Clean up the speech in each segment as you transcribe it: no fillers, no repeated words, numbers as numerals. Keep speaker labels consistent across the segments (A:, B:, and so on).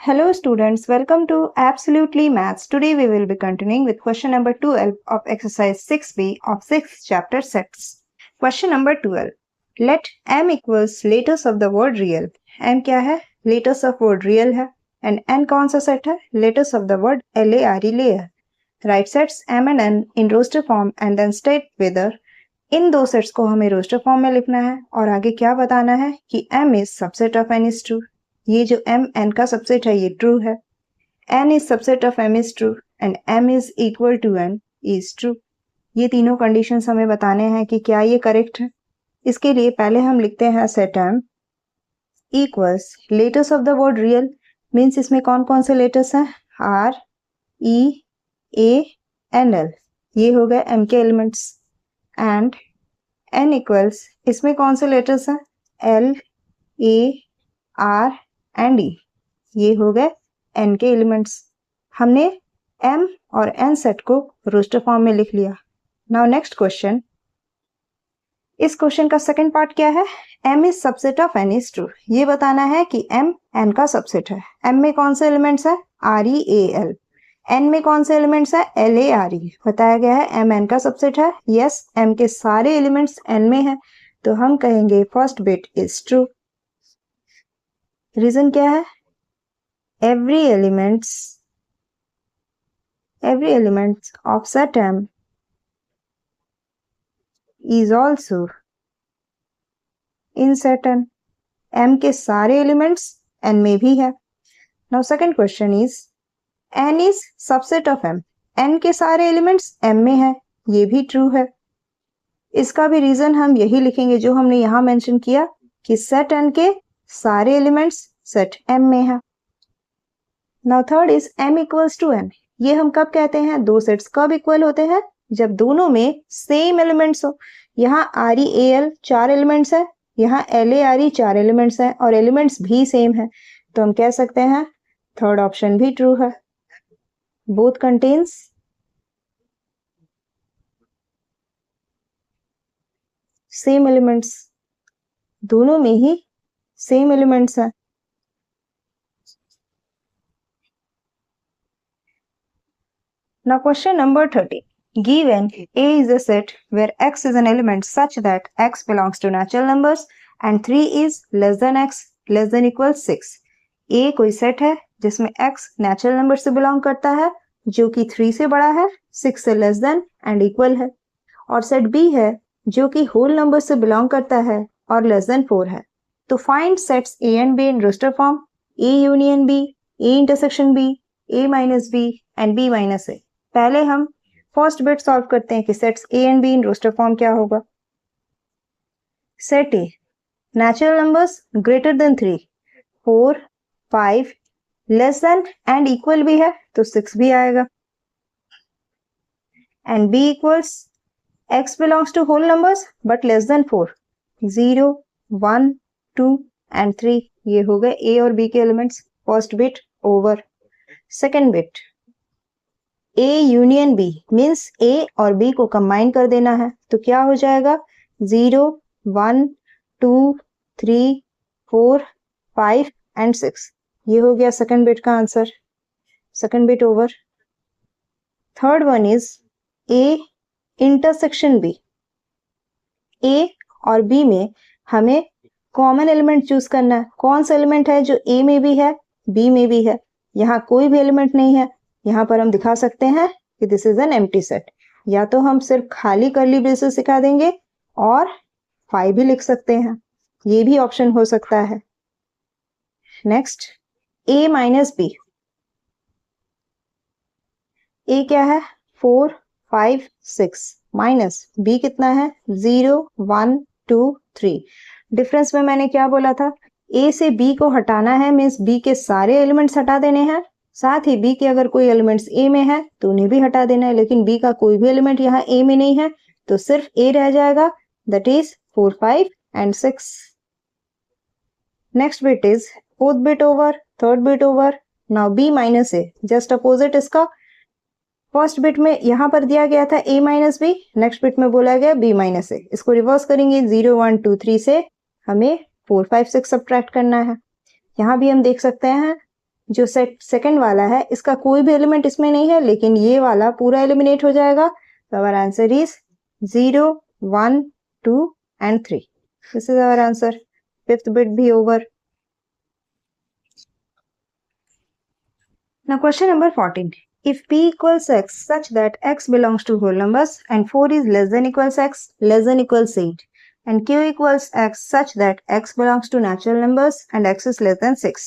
A: Hello students, welcome to Absolutely Maths. Today we will be continuing with question number 12 of exercise 6b of 6th chapter sets. Question number 12. Let m equals letters of the word real. m क्या है? Letters of word real है. And n कौन सा set है? Letters of the word LARE layer. Write sets m and n in roster form and then state whether इन दो sets को हमें roster form में लिखना है और आगे क्या बताना है कि m is subset of n is true. ये जो m n का सबसेट है ये ट्रू है. n is subset of m is true and m is equal to n is true. ये तीनों कंडीशंस हमें बताने हैं कि क्या ये करेक्ट है. इसके लिए पहले हम लिखते हैं set m equals letters of the word real. Means इसमें कौन कौन से लेटर्स हैं? r e a n l. ये हो गए m के एलिमेंट्स. एंड n इक्वल्स इसमें कौन से लेटर्स हैं? l a r and e. ये हो गए n के एलिमेंट्स. हमने m और n सेट को रोस्टर फॉर्म में लिख लिया. Now next question. इस क्वेश्चन का सेकंड पार्ट क्या है? m is subset of n is true. ये बताना है कि m n का सबसेट है. m में कौन से एलिमेंट्स है? r e a l. n में कौन से एलिमेंट्स है? l a r e. बताया गया है m n का सबसेट है. यस, m के सारे एलिमेंट्स n में है तो हम कहेंगे first bit is true. Reason क्या है? every elements of set m is also in set n. m के सारे एलिमेंट्स n में भी है. Now second question is n is subset of m. n के सारे एलिमेंट्स m में है. ये भी ट्रू है. इसका भी रीजन हम यही लिखेंगे जो हमने यहां मेंशन किया कि सेट n के सारे एलिमेंट्स सेट m में है. Now third is m equals to n. ये हम कब कहते हैं? दो सेट्स कब इक्वल होते हैं? जब दोनों में सेम एलिमेंट्स हो. यहाँ r e a l 4 elements है, यहाँ l a r e 4 elements है और एलिमेंट्स भी सेम है तो हम कह सकते हैं थर्ड ऑप्शन भी ट्रू है. Both contains same elements. दोनों में ही सेम एलिमेंट्स हैं. Now question number 30. Given A is a set where x is an element such that x belongs to natural numbers and 3 is less than x less than equals 6. A कोई set है जिसमें x natural number से belong करता है जो कि 3 से बड़ा है, 6 से लेस देन एंड इक्वल है. और सेट B है जो कि होल नंबर से बिलोंग करता है और लेस देन 4 है. तो find sets A and B in roster form. A union B, A intersection B, A minus B and B minus A. पहले हम फर्स्ट बिट सॉल्व करते हैं कि sets A and B in roster form क्या होगा. Set A natural numbers greater than 3, 4, 5, less than and equal भी है तो 6 भी आएगा. And B equals X belongs to whole numbers but less than 4, 0, 1, 2 and 3. ये हो गए ए और बी के elements. First bit over. Second bit A union B means A और B को कंबाइन कर देना है तो क्या हो जाएगा? 0, 1, 2, 3, 4, 5 एंड 6. ये हो गया सेकंड बिट का answer. Second bit over. Third one is A intersection B. A और B में हमें कॉमन एलिमेंट चूज करना है. कौन सा एलिमेंट है जो A में भी है B में भी है? यहाँ कोई भी एलिमेंट नहीं है. यहाँ पर हम दिखा सकते हैं कि this is an empty set. या तो हम सिर्फ खाली कर्ली ब्रेसेस सिखा देंगे और 5 भी लिख सकते हैं. ये भी ऑप्शन हो सकता है. Next A minus B. A क्या है? 4, 5, 6 माइनस B कितना है? 0, 1, 2, 3. डिफरेंस में मैंने क्या बोला था? A से B को हटाना है मीन्स B के सारे एलिमेंट्स हटा देने हैं. साथ ही B के अगर कोई एलिमेंट्स A में है तो उन्हें भी हटा देना है. लेकिन B का कोई भी एलिमेंट यहाँ A में नहीं है तो सिर्फ A रह जाएगा. That is 4, 5 and 6. Next bit is fourth bit over, third bit over. Now B minus A just opposite इसका. फर्स्ट बिट में यहाँ पर दिया गया था A minus B, next bit में बोला गया B माइनस A. इसको रिवर्स करेंगे 0, 1, 2, 3 से हमें 4, 5, 6 सब्ट्रैक्ट करना है. यहाँ भी हम देख सकते हैं जो सेट सेकंड वाला है इसका कोई भी एलिमेंट इसमें नहीं है, लेकिन ये वाला पूरा एलिमिनेट हो जाएगा. तो our answer is 0, 1, 2 and 3. This is our answer. Fifth bit भी over. Now question number 14. If p equals x such that x belongs to whole numbers and 4 is less than equals x less than equals 8 and q equals x such that x belongs to natural numbers and x is less than 6.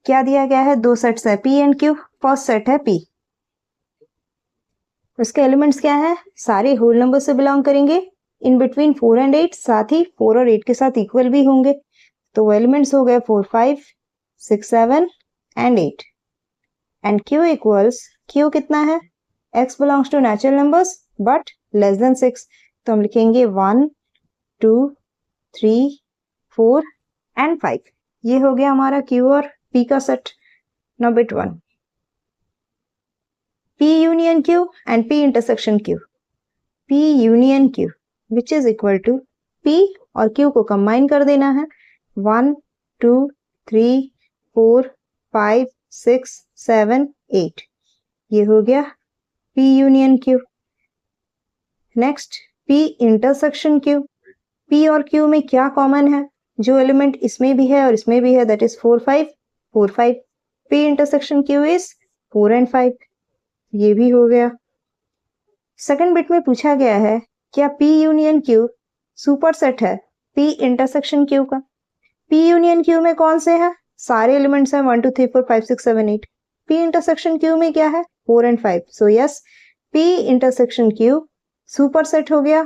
A: क्या दिया गया है? दो sets है p and q. First set है p. उसके elements क्या है? सारे होल नंबर से बिलोंग करेंगे. इन बिटवीन 4 and 8, साथ ही 4 और 8 के साथ इक्वल भी होंगे. तो वो एलिमेंट्स हो गए 4, 5, 6, 7 and 8. And q equals, q कितना है? x belongs to natural numbers but less than 6. तो हम लिखेंगे 1, 2, 3, 4 एंड 5. ये हो गया हमारा q और p का सेट. Now bit 1. p union q and p intersection q. p union q which is equal to p और q को कंबाइन कर देना है. 1, 2, 3, 4, 5, 6, 7, 8. ये हो गया P union Q. Next P intersection Q. P और Q में क्या कॉमन है? जो एलिमेंट इसमें भी है और इसमें भी है, that is 4, 5, 4, 5. P intersection Q is 4 and 5. ये भी हो गया. सेकंड बिट में पूछा गया है क्या P union Q super set है P इंटरसेक्शन Q का. P यूनियन Q में कौन से हैं? सारे एलिमेंट्स हैं 1, 2, 3, 4, 5, 6, 7, 8. P इंटरसेक्शन Q में क्या है? 4 and 5. So yes, P intersection Q super set हो गया.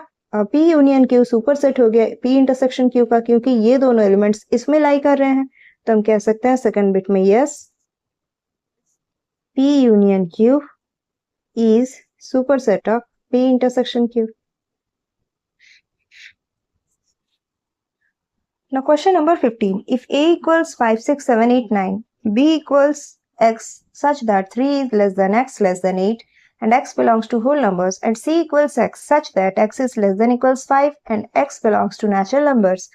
A: P union Q super set हो गया P इंटरसेक्शन Q का, क्योंकि ये दोनों एलिमेंट्स इसमें लाई कर रहे हैं. तो हम कह सकते हैं सेकंड बिट में yes, P union Q is super set of P intersection Q. Now question number 15. If A equals 5, 6, 7, 8, 9, B equals x such that 3 is less than x less than 8 and x belongs to whole numbers and C equals x such that x is less than equals 5 and x belongs to natural numbers.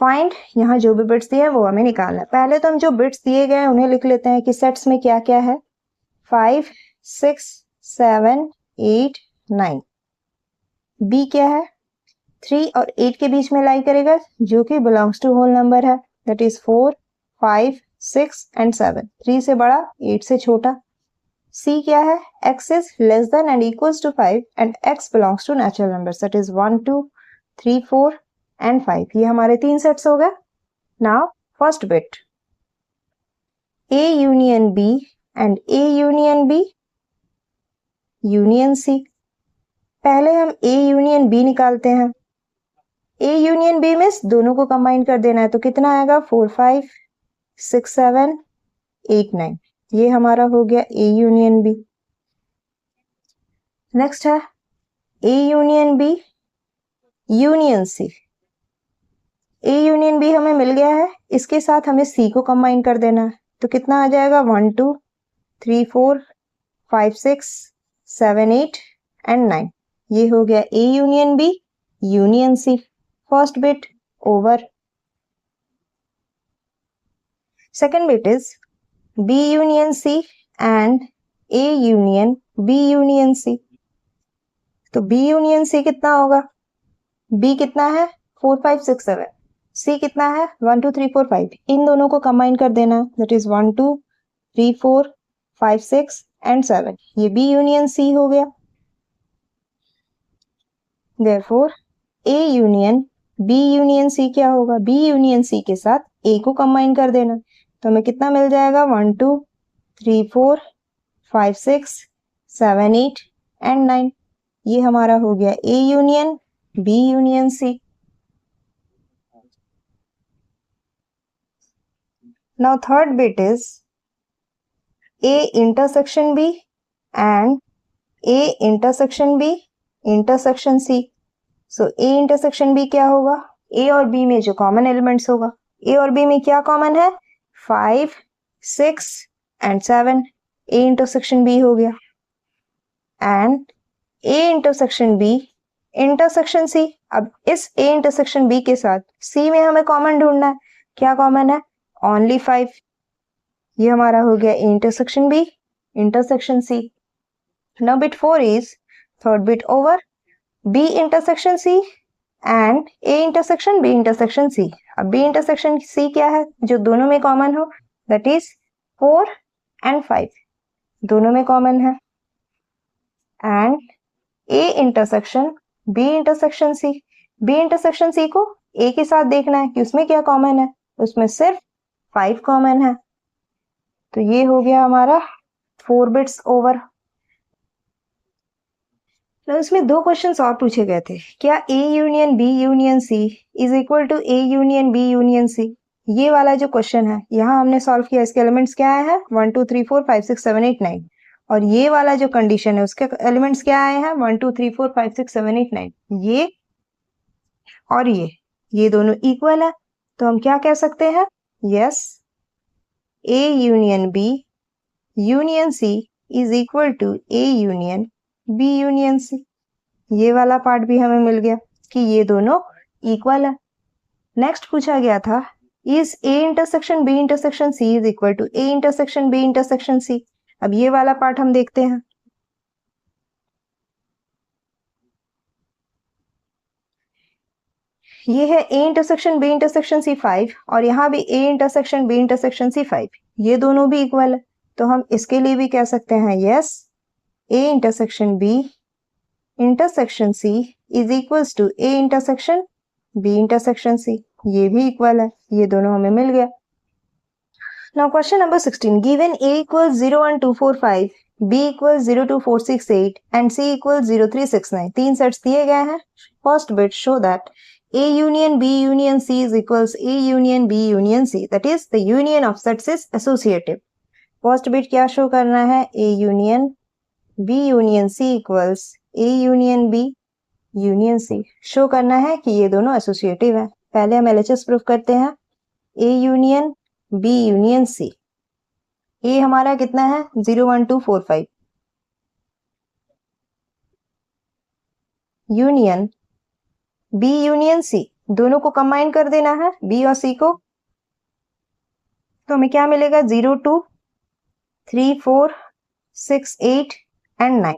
A: Find, यहाँ जो भी bits दिए हैं वो हमें निकालना है. पहले तो हम जो बिट्स दिए गए हैं उन्हें लिख लेते हैं कि सेट्स में क्या क्या है. 5, 6, 7, 8, 9. B क्या है? 3 और 8 के बीच में लाई करेगा, जो कि बिलोंग्स टू होल नंबर है, दैट इज 4, 5, 6 एंड 7. 3 से बड़ा, 8 से छोटा. C क्या है? x is less than and equals to 5 and x belongs to natural numbers, that is 1, 2, 3, 4 and 5. ये हमारे 3 सेट्स हो गए. Now first bit A union B and A union B union C. पहले हम A यूनियन B निकालते हैं. A union B में दोनों को कंबाइन कर देना है, तो कितना आएगा? 4, 5, 6, 7, 8, 9. ये हमारा हो गया A यूनियन B. नेक्स्ट है A union B union C. A union B हमें मिल गया है, इसके साथ हमें C को कंबाइन कर देना है, तो कितना आ जाएगा? 1, 2, 3, 4, 5, 6, 7, 8 एंड 9. ये हो गया A union B union C. First bit over. Second bit is B union C and A union B union C. तो B union C कितना होगा? B कितना है? 4, 5, 6, 7. C कितना है? 1, 2, 3, 4, 5. इन दोनों को कंबाइन कर देना, that is 1, 2, 3, 4, 5, 6 and 7. ये B union C हो गया. Therefore A union B union C क्या होगा? B यूनियन C के साथ A को कंबाइन कर देना, तो हमें कितना मिल जाएगा? 1, 2, 3, 4, 5, 6, 7, 8 एंड 9. ये हमारा हो गया A union B union C. Now third bit is A intersection B and A intersection B intersection C. So A intersection B क्या होगा? A और B में जो कॉमन एलिमेंट्स होगा, A और B में क्या कॉमन है? 5, 6 एंड 7. A इंटरसेक्शन B हो गया. And A intersection B intersection C. अब इस A इंटरसेक्शन B के साथ C में हमें कॉमन ढूंढना है. क्या कॉमन है? ओनली 5. ये हमारा हो गया A intersection B, intersection C. Now bit 4 is third bit over B intersection C and A intersection B intersection C. अब B intersection C क्या है जो दोनों में कॉमन हो, that is 4 and 5 दोनों में कॉमन है, and A intersection B intersection C. B intersection C को A के साथ देखना है कि उसमें क्या कॉमन है, उसमें सिर्फ 5 कॉमन है, तो ये हो गया हमारा 4 बिट्स ओवर। उसमें 2 क्वेश्चंस और पूछे गए थे, क्या A union B union C is equal to A union B union C? ये वाला जो क्वेश्चन है यहाँ हमने सॉल्व किया, इसके एलिमेंट्स क्या आए हैं 1 2 3 4 5 6 7 8 9, और ये वाला जो कंडीशन है उसके एलिमेंट्स क्या आए हैं 1 2 3 4 5 6 7 8 9, ये और ये दोनों इक्वल है, तो हम क्या कह सकते हैं, yes A union B union C is equal to A union B union C। ये वाला पार्ट भी हमें मिल गया कि ये दोनों इक्वल है। नेक्स्ट पूछा गया था is A intersection B intersection C is equal to A intersection B intersection C। अब ये वाला पार्ट हम देखते हैं। ये है A intersection B intersection C 5 और यहाँ भी A intersection B intersection C 5, ये दोनों भी इक्वल है, तो हम इसके लिए भी कह सकते हैं yes A intersection B intersection C is equals to A intersection B intersection C, ये भी इक्वल है, ये दोनों हमें मिल गया। Now question number 16, given A equals 0 1 2 4 5 B equals 0 2 4 6 8 and C equals 0 3 6 9, तीन सेट्स दिए गए हैं। First bit show that A union B union C is equals A union B union C, that is the union of sets is associative. First bit क्या show करना है, A union B union C equals A union B union C show करना है कि ये दोनों associative है। पहले हम LHS प्रूफ करते हैं, A union B union C, A हमारा कितना है 0 1 2 4 5 यूनियन B यूनियन C, दोनों को कंबाइन कर देना है B और C को, तो हमें क्या मिलेगा 0 2 3 4 6 8 एंड 9।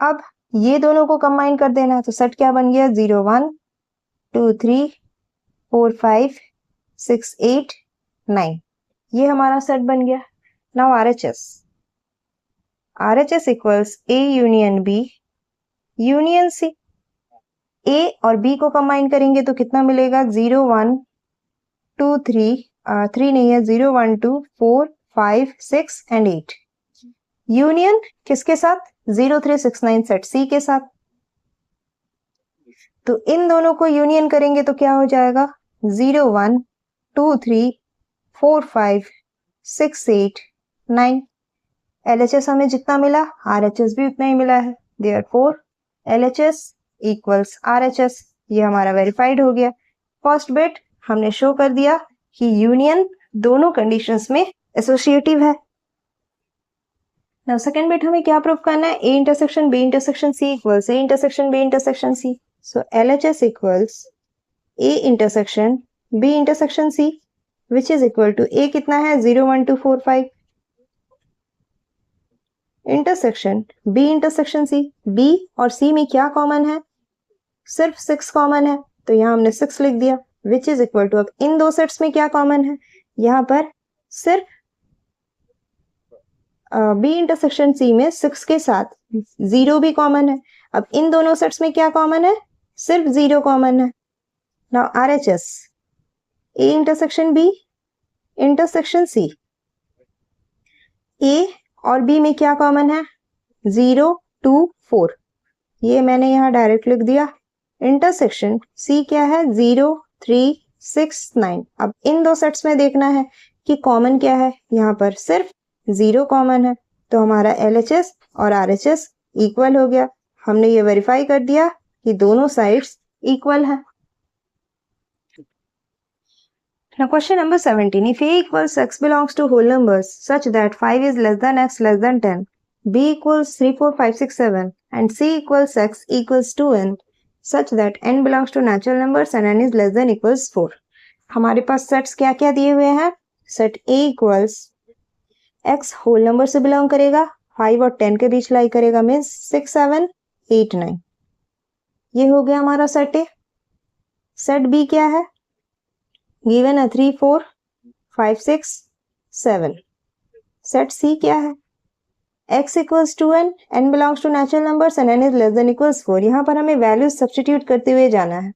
A: अब ये दोनों को कंबाइन कर देना है, तो सेट क्या बन गया 0 1 2 3 4 5 6 8 9, ये हमारा सेट बन गया। Now RHS equals A union B union C, A और B को कंबाइन करेंगे तो कितना मिलेगा 0 1 2 3 नहीं है 0 1 2 4 5 6 एंड 8, यूनियन किसके साथ 0 3 6 9 सेट C के साथ, तो इन दोनों को यूनियन करेंगे तो क्या हो जाएगा 0 1 2 3 4 5 6 8 9। LHS हमें जितना मिला RHS भी उतना ही मिला है, देयरफॉर LHS इक्वल्स RHS, ये हमारा वेरीफाइड हो गया। फर्स्ट बिट हमने शो कर दिया कि यूनियन दोनों कंडीशंस में एसोसिएटिव है। नाउ सेकंड बिट हमें क्या प्रूव करना है, A intersection B intersection C equals A intersection B intersection C, so LHS equals A intersection B intersection C which is equal to A कितना है 0 1 2 4 5 intersection B intersection C, B और C में क्या common है, सिर्फ 6 common है, तो यहाँ हमने 6 लिख दिया विच इज इक्वल टू, अब इन दो सेट्स में क्या कॉमन है, यहाँ पर सिर्फ B इंटरसेक्शन C में 6 के साथ 0 भी कॉमन है, अब इन दोनों सेट्स में क्या कॉमन है, सिर्फ 0 कॉमन है। Now RHS A intersection B intersection C, A और B में क्या कॉमन है 0 2 4, ये मैंने यहाँ डायरेक्ट लिख दिया। इंटरसेक्शन C क्या है 0 3 6 9, अब इन दो सेट्स में देखना है कि कॉमन क्या है, यहाँ पर सिर्फ 0 कॉमन है, तो हमारा LHS और RHS इक्वल हो गया। हमने ये वेरीफाई कर दिया कि दोनों साइड्स इक्वल है। Now question number 17, if A equals X belongs to whole numbers such that 5 is less than X less than 10, B equals 3 4 5 6 7 and C equals X equals 2n such that n belongs to natural numbers and n is less than equals 4। हमारे पास sets क्या क्या दिए हुए हैं, set A equals x whole number से belong करेगा, 5 और 10 के बीच लाई करेगा, मीन्स 6 7 8 9। ये हो गया हमारा सेट ए। सेट बी क्या है? गिवन है 3 4 5 6 7। सेट सी क्या है? x equals to n belongs to natural numbers and n is less than equals 4। यहाँ पर हमें वैल्यूज सब्स्टिट्यूट करते हुए जाना है।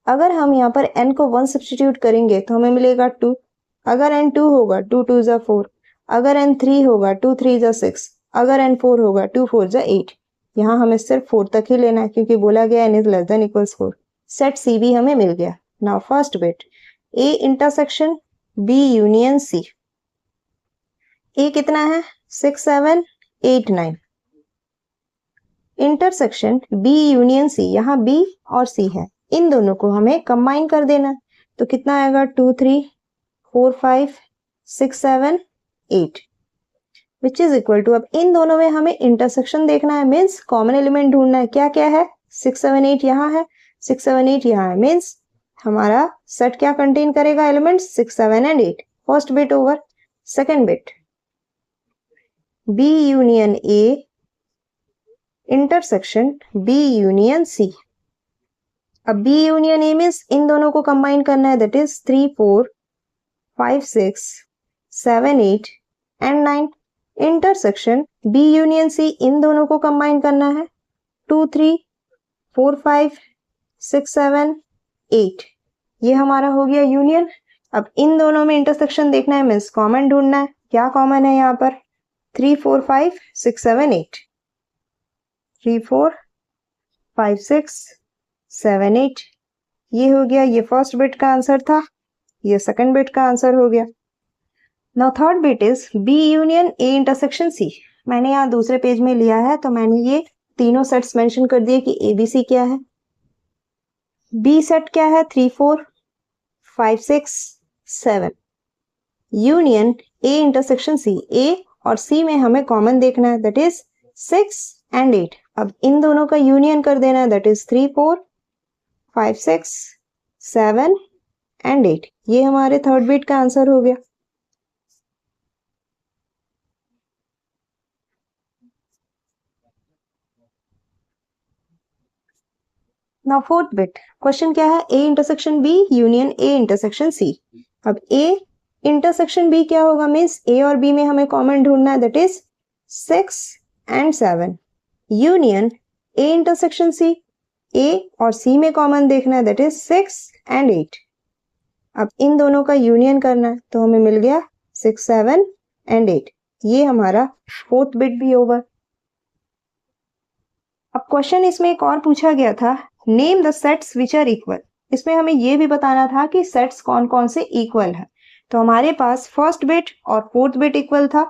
A: अगर हम यहाँ पर n को 1 सब्स्टिट्यूट करेंगे तो हमें मिलेगा 2। अगर n 2 होगा 2 2 जा 4। अगर n 3 होगा 2 3 जा 6। अगर n 4 होगा 2 4 जा 8। यहाँ हमें सिर्फ 4 तक ही लेना है क्योंकि बोला गया n is less than equals 4। Set C भी हमें मिल गया। Now first bit a intersection b union c। a कितना है? 6 7 8 9। इंटरसेक्शन b यूनियन c, यहाँ b और c है, इन दोनों को हमें कंबाइन कर देना। तो कितना आएगा? 2 3 4 5 6 7 8 विच इज इक्वल टू, अब इन दोनों में हमें इंटरसेक्शन देखना है, मीन्स कॉमन एलिमेंट ढूंढना है। क्या क्या है? 6 7 8 यहाँ है, 6 7 8 यहाँ है, मीन्स हमारा सेट क्या कंटेन करेगा? Elements 6 7 and 8। First bit over. Second bit b union a intersection b union c। अब b union a means in दोनों को कंबाइन करना है, that is 3 4 5 6 7 8 and 9। Intersection b union c, इन दोनों को कंबाइन करना है, 2 3 4 5 6 7 8। ये हमारा हो गया यूनियन। अब इन दोनों में इंटरसेक्शन देखना है, मीन्स कॉमन ढूंढना है। क्या कॉमन है यहाँ पर? 3 4 5 6 7 8। 3 4 5 6 7 8। ये हो गया, ये फर्स्ट बिट का आंसर था, ये सेकंड बिट का आंसर हो गया। Now third bit is b union a intersection c। मैंने यहाँ दूसरे पेज में लिया है, तो मैंने ये तीनों सेट्स मेंशन कर दिए कि abc क्या है। b सेट क्या है? 3 4 5 6 7 union a intersection c। a और c में हमें कॉमन देखना है, दैट इज 6 एंड 8। अब इन दोनों का यूनियन कर देना है, दैट इज 3 4 5 6 7 एंड 8। ये हमारे थर्ड बिट का आंसर हो गया। नाउ फोर्थ बिट, क्वेश्चन क्या है? a intersection b union a intersection c। अब a इंटरसेक्शन b क्या होगा? मीन्स a और b में हमें कॉमन ढूंढना है, that is 6 and 7 union a intersection c। a और c में कॉमन देखना है, दैट इज 6 एंड 8। अब इन दोनों का यूनियन करना है, तो हमें मिल गया 6 7 एंड 8। ये हमारा फोर्थ बिट भी ओवर। अब क्वेश्चन इसमें एक और पूछा गया था, name the sets which are equal. इसमें हमें ये भी बताना था कि सेट्स कौन कौन से इक्वल है। तो हमारे पास फर्स्ट बिट और फोर्थ बिट इक्वल था,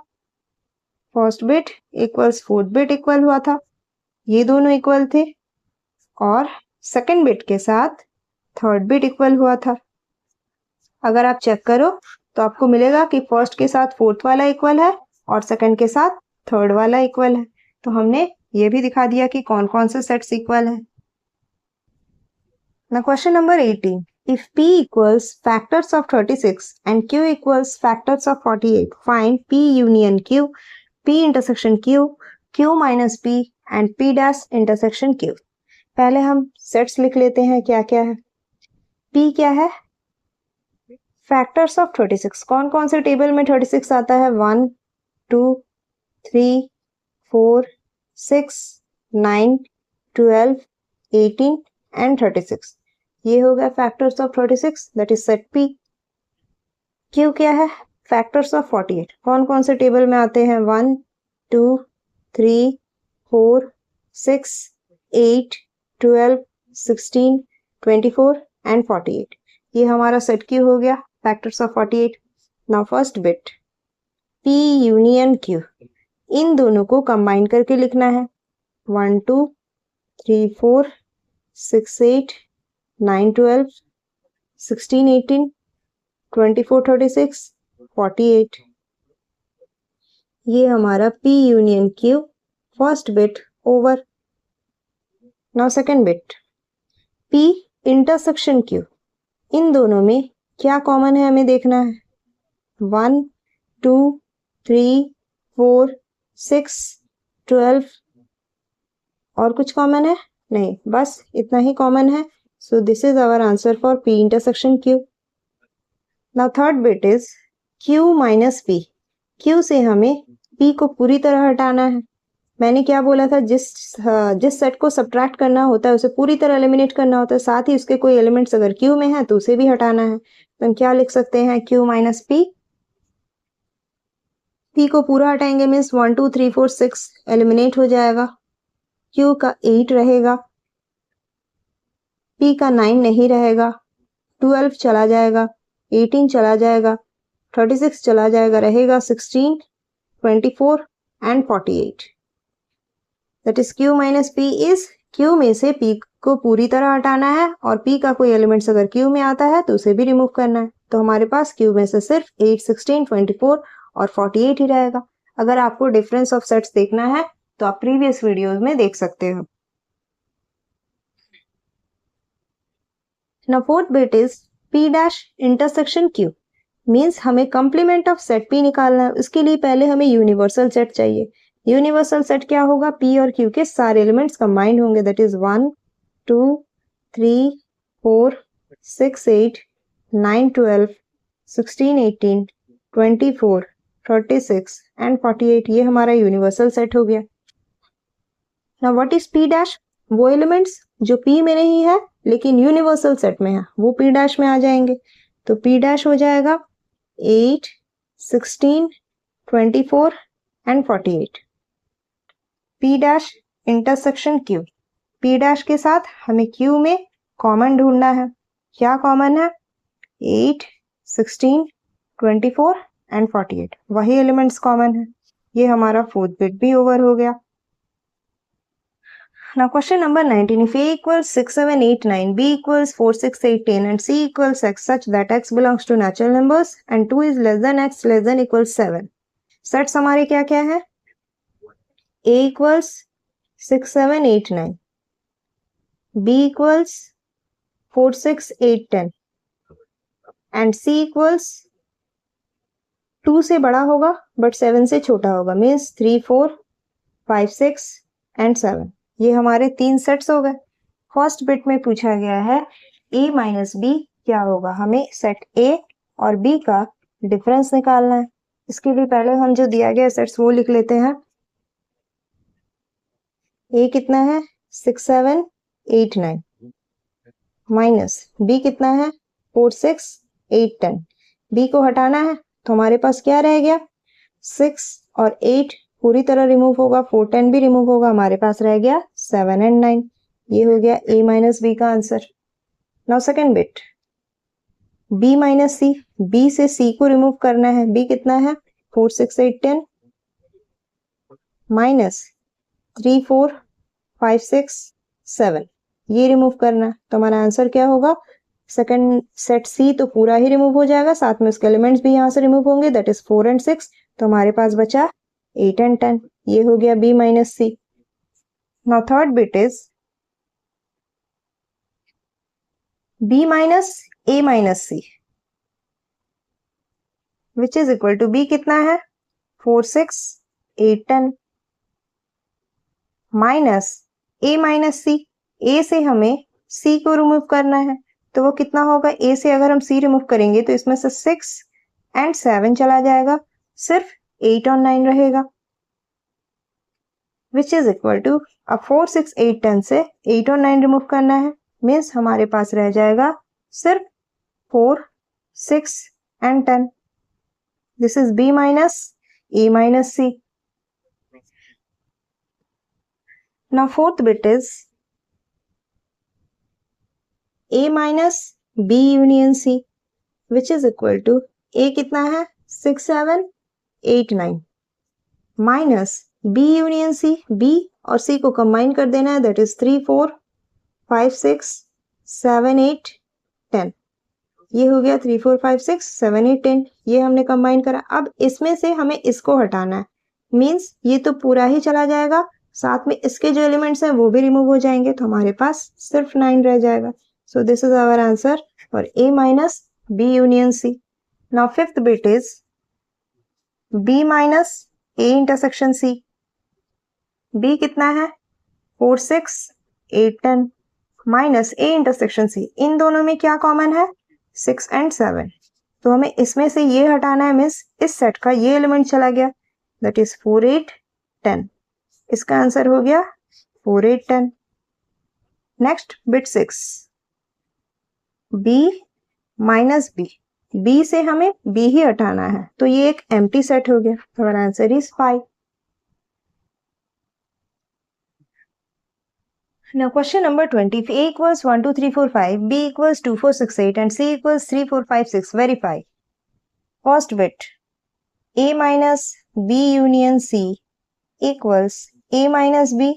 A: first bit equals fourth bit equal हुआ था, ये दोनों इक्वल थे। और सेकंड बिट के साथ थर्ड बिट इक्वल हुआ था। अगर आप चेक करो तो आपको मिलेगा कि फर्स्ट के साथ फोर्थ वाला इक्वल है और सेकंड के साथ थर्ड वाला इक्वल है। तो हमने ये भी दिखा दिया कि कौन कौन से सेट्स इक्वल है। Now question number 18. If P equals factors of 36 and Q equals factors of 48, find P union Q, P intersection Q, Q minus P and P dash intersection Q. पहले हम सेट्स लिख लेते हैं क्या क्या है। P क्या है? Factors of 36। कौन कौन से टेबल में 36 आता है? 1 2 3 4 6 9 12 18 एंड 36। ये हो गया factors of 36, that is set P। Q क्या है? Factors of 48। कौन कौन से टेबल में आते हैं? 1 2 3 4 6 8 12 16 24 एंड 48। ये हमारा सेट Q हो गया, factors of 48। Now first bit P union Q, इन दोनों को कंबाइन करके लिखना है। 1 2 3 4 6 8 9 12 16 18 24 36 48। ये हमारा P union Q first bit over. Now second bit P intersection Q, इन दोनों में क्या कॉमन है हमें देखना है। 1 2 3 4, 6, 12 और कुछ कॉमन है नहीं, बस इतना ही कॉमन है. So this is our answer for P intersection Q. Now third bit is Q minus P. Q से हमें P को पूरी तरह हटाना है. मैंने क्या बोला था, जिस सेट को सब्ट्रैक्ट करना होता है उसे पूरी तरह एलिमिनेट करना होता है, साथ ही उसके कोई एलिमेंट्स अगर Q में है तो उसे भी हटाना है. तो हम क्या लिख सकते हैं, Q माइनस P. P को पूरा हटाएंगे मीन्स 1 2 3 4 6 एलिमिनेट हो जाएगा. Q का 8 रहेगा, P का 9 नहीं रहेगा, 12 चला जाएगा, 18 चला जाएगा, 36 चला जाएगा, रहेगा 16, 24 and 48. That is Q minus P is Q में से P को पूरी तरह हटाना है और P का कोई एलिमेंट्स अगर Q में आता है तो उसे भी रिमूव करना है. तो हमारे पास Q में से सिर्फ 8, 16, 24 और 48 ही रहेगा. अगर आपको डिफरेंस ऑफ सेट्स देखना है तो आप प्रीवियस वीडियोस में देख सकते हो. Now fourth bit is P dash intersection Q. Means हमें कंप्लीमेंट ऑफ सेट P निकालना है. उसके लिए पहले हमें यूनिवर्सल सेट चाहिए. यूनिवर्सल सेट क्या होगा, P और Q के सारे एलिमेंट्स कंबाइंड होंगे. That is 1 2 3 4 6 8 9 12 16 18 24 36 and 48. ये हमारा यूनिवर्सल सेट हो गया. Now what is P dash, वो एलिमेंट्स जो P में नहीं है लेकिन यूनिवर्सल सेट में है वो P डैश में आ जाएंगे. तो P डैश हो जाएगा 8, 16, 24 and 48. P dash intersection Q. P dash के साथ हमें Q में कॉमन ढूंढना है. क्या कॉमन है, 8, 16, 24 एंड 48. वही एलिमेंट्स कॉमन है. ये हमारा फोर्थ बिट भी ओवर हो गया. Now question number 19. If A equals 6, 7, 8, 9, B equals 4, 6, 8, 10 and C equals X such that X belongs to natural numbers and 2 is less than X less than equals 7. Sets हमारे क्या क्या है, A equals 6, 7, 8, 9, B equals 4, 6, 8, 10 and C equals 2 से बड़ा होगा but 7 से छोटा होगा. Means 3, 4, 5, 6 and 7. ये हमारे 3 सेट्स हो गए. फर्स्ट बिट में पूछा गया है A माइनस B क्या होगा. हमें सेट A और B का डिफरेंस निकालना है. इसके लिए पहले हम जो दिया गया सेट्स वो लिख लेते हैं. A कितना है 6, 7, 8, 9 माइनस B कितना है 4, 6, 8, 10. B को हटाना है तो हमारे पास क्या रह गया, 6 और 8 पूरी तरह रिमूव होगा, 4, 10 भी रिमूव होगा. हमारे पास रह गया 7 एंड 9. ये हो गया A माइनस B का answer. Now second bit B minus C. B से C को रिमूव करना है. B कितना है 4, 6, 8, 10 माइनस 3, 4, 5, 6, 7. ये रिमूव करना है. तो हमारा आंसर क्या होगा, सेकेंड सेट C तो पूरा ही रिमूव हो जाएगा, साथ में उसके एलिमेंट्स भी यहाँ से रिमूव होंगे. That is 4 and 6. तो हमारे पास बचा 8 एंड 10. ये हो गया B minus C. Now third bit is B minus A minus C which is equal to B कितना है 4, 6, 8, 10 minus A minus C. A से हमें C को रिमूव करना है तो वो कितना होगा, A से अगर हम C रिमूव करेंगे तो इसमें से 6 एंड 7 चला जाएगा, सिर्फ 8 और 9 रहेगा. विच इज इक्वल टू, अब 4, 6, 8, 10 से 8 और 9 रिमूव करना है. मीन्स हमारे पास रह जाएगा सिर्फ 4, 6 and 10. This is B minus A minus C. Now fourth bit is A minus B union C which is equal to A कितना है 6, 7, 8, 9 minus B union C. B और C को कंबाइन कर देना है. That is 3, 4, 5, 6, 7, 8, 10. ये हो गया 3, 4, 5, 6, 7, 8, 10. ये हमने कंबाइन करा. अब इसमें से हमें इसको हटाना है. मीन्स ये तो पूरा ही चला जाएगा, साथ में इसके जो एलिमेंट्स हैं वो भी रिमूव हो जाएंगे. तो हमारे पास सिर्फ 9 रह जाएगा. So this is our answer for A minus B union C. Now fifth bit is B minus A intersection C, B कितना है 4 6 8 10 माइनस ए इंटरसेक्शन सी, इन दोनों में क्या कॉमन है 6 एंड 7, तो हमें इसमें से ये हटाना है, मीन्स इस सेट का ये एलिमेंट चला गया, दैट इज 4 8 10, इसका आंसर हो गया 4 8 10। Next bit 6, B minus B, B से हमें बी ही हटाना है, तो ये एक एम्प्टी सेट हो गया, हमारा answer is 5। Now question number 20. If A equals 1 2 3 4 5, B equals 2 4 6 8 and C equals 3 4 5 6, verify. First bit, A minus B union C equals A minus B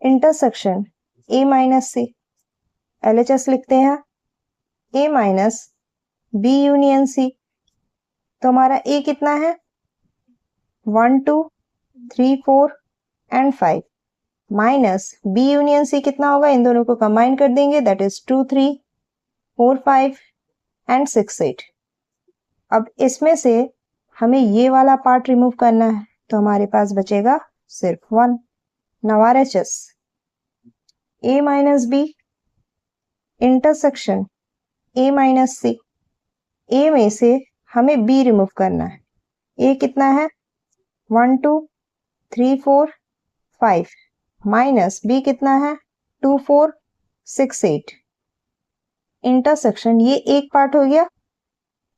A: intersection A minus C. LHS लिखते हैं A minus B union C, तो हमारा A कितना है 1 2 3 4 and 5 minus B union C कितना होगा, इन दोनों को कंबाइन कर देंगे, दैट इज 2 3 4 5 एंड 6 8। अब इसमें से हमें ये वाला पार्ट रिमूव करना है, तो हमारे पास बचेगा सिर्फ 1। Now RHS A minus B intersection A minus C, A में से हमें बी रिमूव करना है, ए कितना है 1 2 3 4 5 माइनस बी कितना है 2 4 6 8 इंटरसेक्शन, ये एक पार्ट हो गया।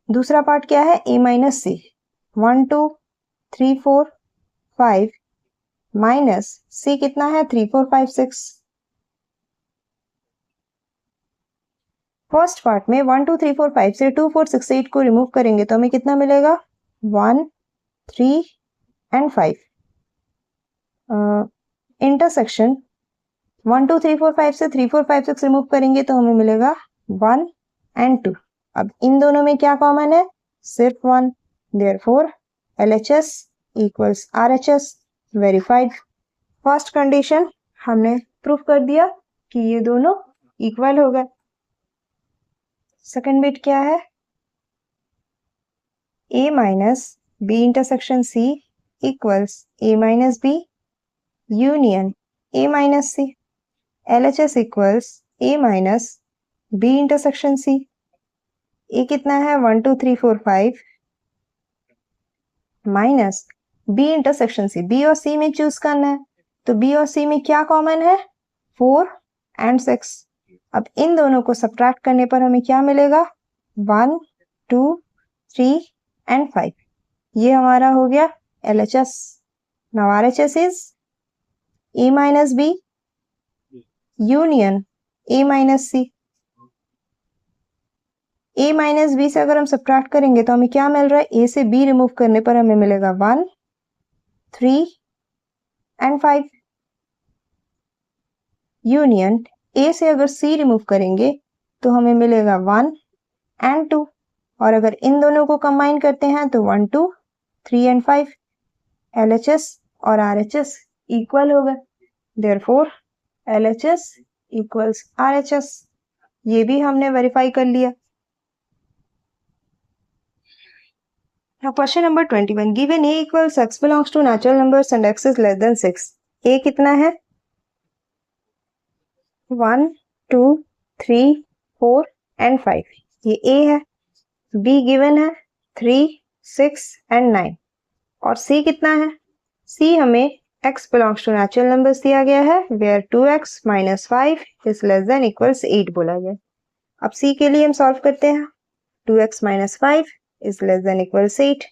A: दूसरा पार्ट क्या है ए माइनस सी, 1 2 3 4 5 माइनस सी कितना है 3 4 5 6। फर्स्ट पार्ट में 1 2 3 4 5 से 2 4 6 8 को रिमूव करेंगे तो हमें कितना मिलेगा 1 3 एंड 5। इंटरसेक्शन 1 2 3 4 5 से 3 4 5 6 रिमूव करेंगे तो हमें मिलेगा 1 एंड 2। अब इन दोनों में क्या कॉमन है सिर्फ 1, therefore LHS equals RHS, verified. First condition हमने प्रूफ कर दिया कि ये दोनों इक्वल हो गए। सेकंड बिट क्या है A minus B intersection C equals A minus B union A minus C, LHS equals A minus B intersection C। A कितना है 1 2 3 4 5 minus B intersection C, B और C में चूज करना है, तो B और C में क्या कॉमन है 4 एंड 6। अब इन दोनों को सब्ट्रैक्ट करने पर हमें क्या मिलेगा 1 2 3 एंड 5, ये हमारा हो गया LHS। Now RHS is A minus B union A minus C। A minus B से अगर हम सब्ट्रैक्ट करेंगे तो हमें क्या मिल रहा है, A से B रिमूव करने पर हमें मिलेगा 1 3 एंड 5 यूनियन A से अगर C रिमूव करेंगे तो हमें मिलेगा 1 एंड 2, और अगर इन दोनों को कंबाइन करते हैं तो 1 2 3 एंड 5, LHS और RHS इक्वल हो गए, देयरफॉर LHS इक्वल्स RHS, ये भी हमने वेरीफाई कर लिया। Now question number 21, given A equals x belongs to natural numbers and x is less than 6, A कितना है 1 2 3 4 एंड 5, ये A है। B गिवन है 3 6 एंड 9, और C कितना है, C हमें x belongs to natural numbers दिया गया है, where 2x minus 5 is less than equals 8 बोला गया। अब C के लिए हम सॉल्व करते हैं, 2x minus 5 is less than equals 8,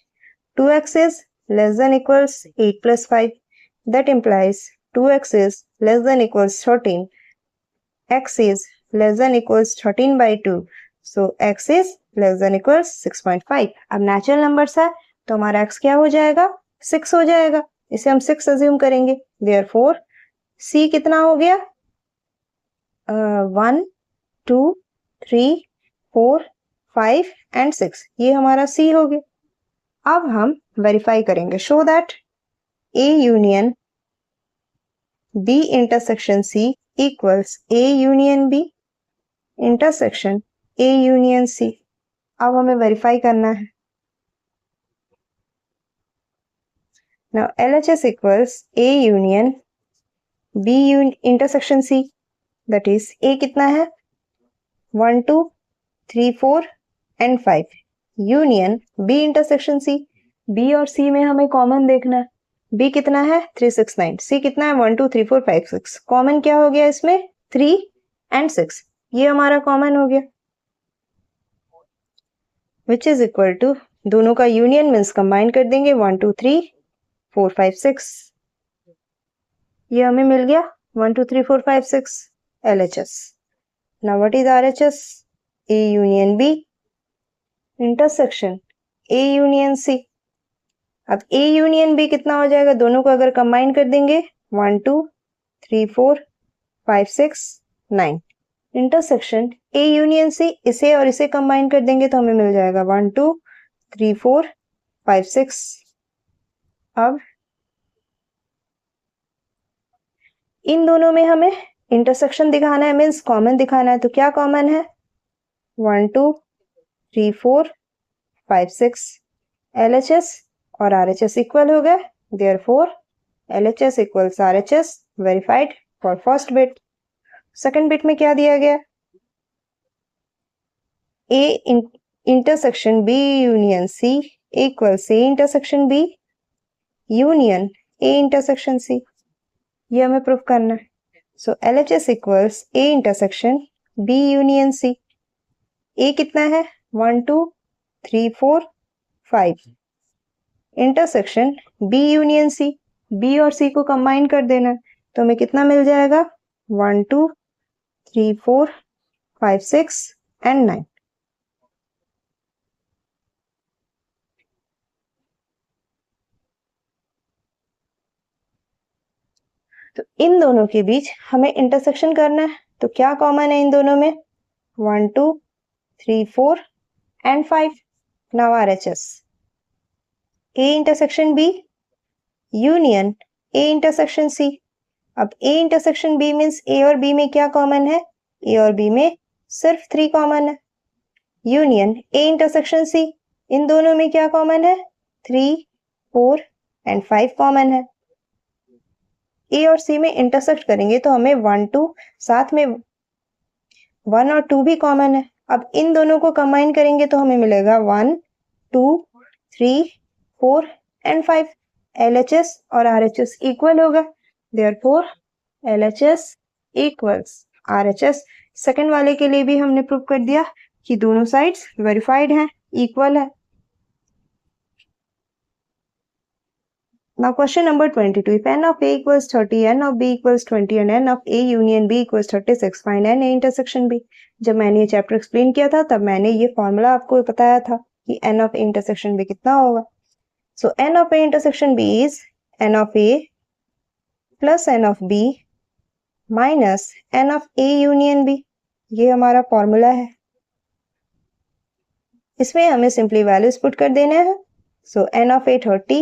A: 2x is less than equals 8 plus 5, that implies 2x is less than equals 13, x is less than equals 13 by 2, so x is less than equals 6.5। अब natural numbers है तो हमारा x क्या हो जाएगा 6 हो जाएगा, इसे हम 6 अज्यूम करेंगे, देयरफॉर C कितना हो गया 1 2 3 4 5 एंड 6, ये हमारा C हो गया। अब हम वेरीफाई करेंगे, show that A union B intersection C equals A union B intersection A union C। अब हमें वेरीफाई करना है, Now LHS equals A union B intersection C. That is A कितना है 1 2 3 4 and 5 union B intersection C. B और C में हमें common देखना है. B कितना है 3 6 9. C कितना है 1 2 3 4 5 6. कॉमन क्या हो गया इसमें 3 and 6. ये हमारा कॉमन हो गया विच इज इक्वल टू दोनों का यूनियन मीन्स कंबाइन कर देंगे 1 2 3 4 5 6. ये हमें मिल गया 1 2 3 4 5 6 LHS. Now what is RHS? A union B intersection A union C. अब A यूनियन B कितना हो जाएगा? दोनों को अगर कंबाइन कर देंगे 1 2 3 4 5 6 9 इंटरसेक्शन A यूनियन C. इसे और इसे कंबाइन कर देंगे तो हमें मिल जाएगा 1 2 3 4 5 6. अब इन दोनों में हमें इंटरसेक्शन दिखाना है मीन्स कॉमन दिखाना है. तो क्या कॉमन है 1 2 3 4 5 6. LHS और RHS इक्वल हो गए. Therefore LHS equals RHS verified for first bit. Second bit में क्या दिया गया? A intersection B union C equals A intersection B union A intersection C. ये हमें प्रूफ करना है. सो LHS equals A intersection B union C. A कितना है 1 2 3 4 5 intersection B union C. B और C को कंबाइन कर देना है तो हमें कितना मिल जाएगा 1 2 3 4 5 6 and 9. तो इन दोनों के बीच हमें इंटरसेक्शन करना है. तो क्या कॉमन है इन दोनों में 1 2 3 4 and 5. Now RHS A intersection B union A intersection C. अब A intersection B means A और B में क्या कॉमन है? A और B में सिर्फ 3 कॉमन है. Union A intersection C. इन दोनों में क्या कॉमन है 3 4 and 5 कॉमन है. A और C में इंटरसेक्ट करेंगे तो हमें 1 2 साथ में 1 और 2 भी कॉमन है. अब इन दोनों को कंबाइन करेंगे तो हमें मिलेगा 1 2 3 4 and 5. LHS और RHS इक्वल होगा. Therefore LHS equals RHS. Second वाले के लिए भी हमने प्रूव कर दिया कि दोनों साइड्स वेरीफाइड हैं, इक्वल है. Now question number 22. If n of A equals 30, n of B equals 20 and n of A union B equals 36, find n A intersection B. जब मैंने ये चैप्टर एक्सप्लेन किया था तब मैंने ये फॉर्मूला आपको बताया था कि n of A intersection B कितना होगा. So n of A intersection B is n of A plus n of B minus n of A union B. ये हमारा फॉर्मूला है. इसमें हमें सिंपली वैल्यूज पुट कर देने हैं. So n of A 30,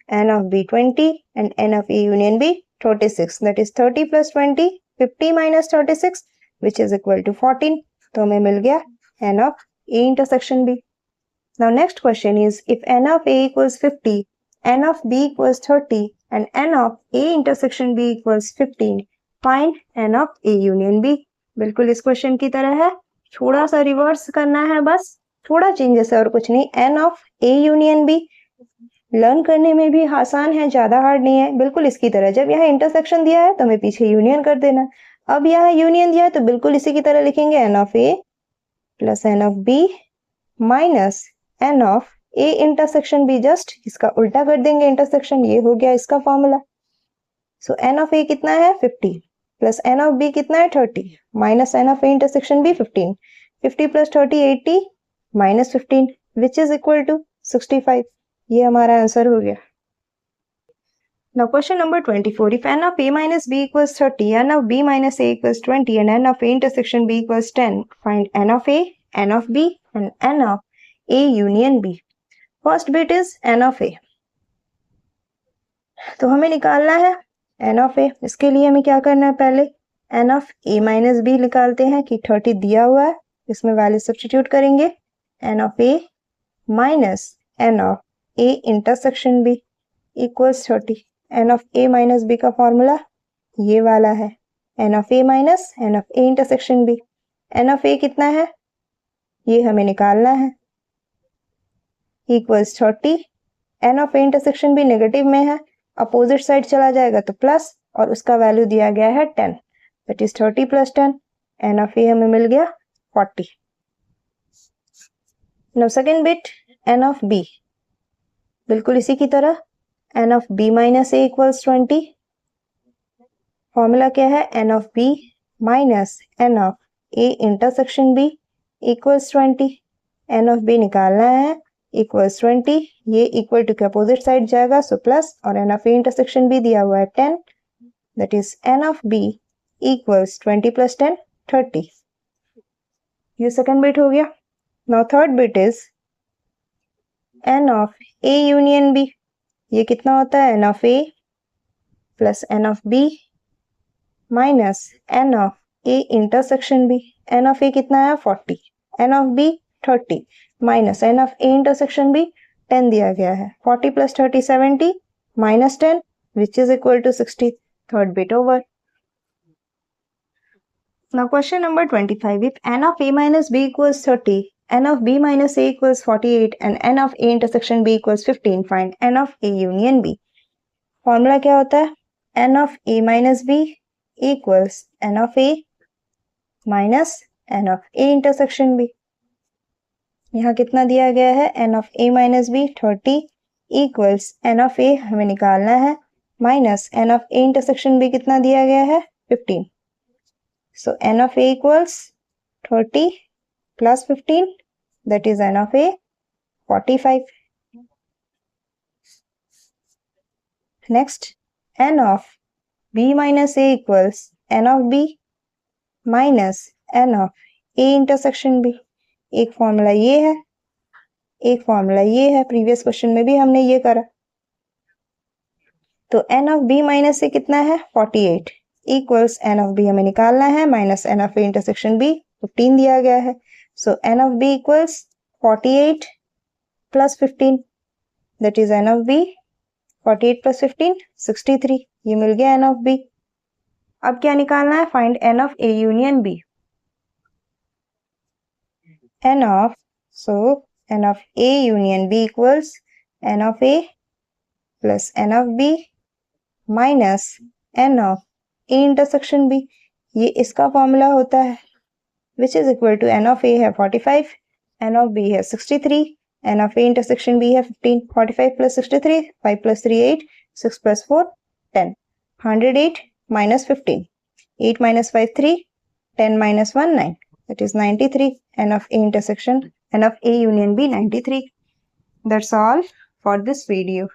A: n of B 20 and n of A union B 36. That is 30 plus 20, 50 minus 36 which is equal to 14. तो हमें मिल गया n of A intersection B. Now next question is if n of A equals 50, n of B equals 30 and n of A intersection B equals 15, find n of A union B. बिल्कुल इस question की तरह है, थोड़ा सा reverse करना है, बस थोड़ा चेंजेस है और कुछ नहीं. n of A union B learn करने में भी आसान है, ज्यादा हार्ड नहीं है. बिल्कुल इसकी तरह जब यहाँ इंटरसेक्शन दिया है तो हमें पीछे यूनियन कर देना. अब यहाँ यूनियन दिया है तो बिल्कुल इसी की तरह लिखेंगे n of A plus n of B minus n of A intersection B. Just इसका उल्टा कर देंगे इंटरसेक्शन. ये हो गया इसका formula. So n of A कितना है 50 प्लस n of B कितना है 30 minus n of A intersection B 15. 50 plus 30 80 minus 15 which is equal to 65. ये हमारा आंसर हो गया. Now question number 24. If n of A minus B equals 30, n of B minus A equals 20 and n of A intersection B equals 10, find n of A, n of B and n of A union B. First bit is n of A. तो हमें निकालना है n of A. इसके लिए हमें क्या करना है, पहले n of A minus B निकालते हैं कि 30 दिया हुआ है, इसमें वैल्यू सब्स्टिट्यूट करेंगे. n of A minus n of A intersection B. Equals 30। N of A minus B का फॉर्मूला ये वाला है, N of A minus N of A intersection B. N of A कितना है ये हमें निकालना है, equals 30। N of A intersection B negative में है, अपोजिट साइड चला जाएगा तो प्लस, और उसका वैल्यू दिया गया है 10, that is 30 plus 10। N of A हमें मिल गया 40। Now second bit N of B, बिल्कुल इसी की तरह N of B minus A equals 20। Formula क्या है, N of B minus N of A intersection B equals 20। N of B निकालना है, इक्वल्स 20, ये इक्वल टू के अपोजिट साइड जाएगा सो प्लस, और N of A intersection B दिया हुआ है 10, that is N of B equals 20 plus 10 30। ये सेकेंड बिट हो गया। Now third bit is N of A union B. ये कितना होता है, N of A plus N of B minus N of A intersection B. N of A कितना है 40, N of B 30 minus N of A intersection B 10 दिया गया है। 40 plus 30 70 minus 10 which is equal to 60। Third bit over. Now question number 25. If n of a minus b equals 30, n of b minus a equals 48 and n of a intersection b equals 15, find n of a union b. Formula क्या होता है, n of a minus b equals n of a minus n of a intersection b. यहाँ कितना दिया गया है, n of a minus b 30 equals n of a हमें निकालना है, minus n of a intersection b कितना दिया गया है 15. So n of a equals 30 plus 15, that is n of a 45. Next, n of b minus a equals n of b minus n of a intersection b. एक formula ये है, एक formula ये है, प्रीवियस क्वेश्चन में भी हमने ये करा। तो n of b minus a कितना है 48 इक्वल्स एन ऑफ बी हमें निकालना है, minus N of A intersection B 15 दिया गया है। So N of B equals 48 plus 15, that is N of B 48 plus 15 63। ये मिल गया एन ऑफ बी। अब क्या निकालना है, find N of A union B. N of, so N of A union B equals N of A plus N of B minus N of A intersection B. ये इसका formula होता है, which is equal to N of A है 45, N of B है 63, N of A intersection B है 15। 45 plus 63, 5 plus 3 8, 6 plus 4 10, 108 minus 15, 8 minus 5 3, 10 minus 1 9, that is 93. N of A intersection, N of A union B 93. That's all for this video.